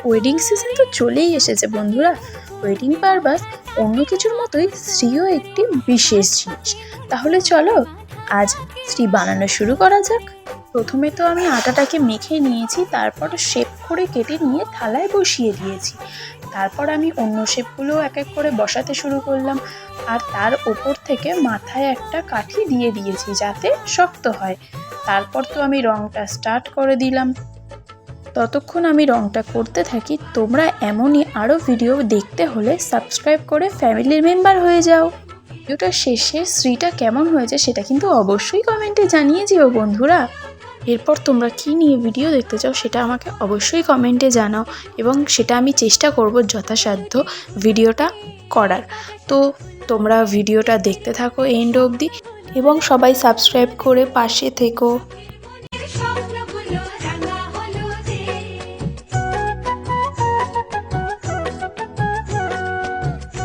Wedding season তো চলেই এসেছে বন্ধুরা। ওয়েডিং পারপাস অন্য কিছুর মতোই শ্রীও একটি বিশেষ জিনিস। তাহলে চলো আজ শ্রী বানানো শুরু করা যাক। প্রথমে তো আমি আটাটাকে মেখে নিয়েছি, তারপর শেপ করে কেটে নিয়ে থালায় বসিয়ে দিয়েছি। তারপর আমি অন্য শেপগুলো এক এক করে বসাতে শুরু করলাম, আর তার ওপর থেকে মাথায় একটা কাঠি দিয়ে দিয়েছি যাতে শক্ত হয়। তারপর তো আমি রংটা স্টার্ট করে দিলাম। ততক্ষণ আমি রংটা করতে থাকি। তোমরা এমনই আরও ভিডিও দেখতে হলে সাবস্ক্রাইব করে ফ্যামিলির মেম্বার হয়ে যাও। ভিডিওটা শেষে শ্রীটা কেমন হয়েছে সেটা কিন্তু অবশ্যই কমেন্টে জানিয়ে যেও বন্ধুরা। এরপর তোমরা কী নিয়ে ভিডিও দেখতে চাও সেটা আমাকে অবশ্যই কমেন্টে জানাও, এবং সেটা আমি চেষ্টা করব যথাসাধ্য ভিডিওটা করার। তো তোমরা ভিডিওটা দেখতে থাকো এন্ড অবধি, এবং সবাই সাবস্ক্রাইব করে পাশে থেকো।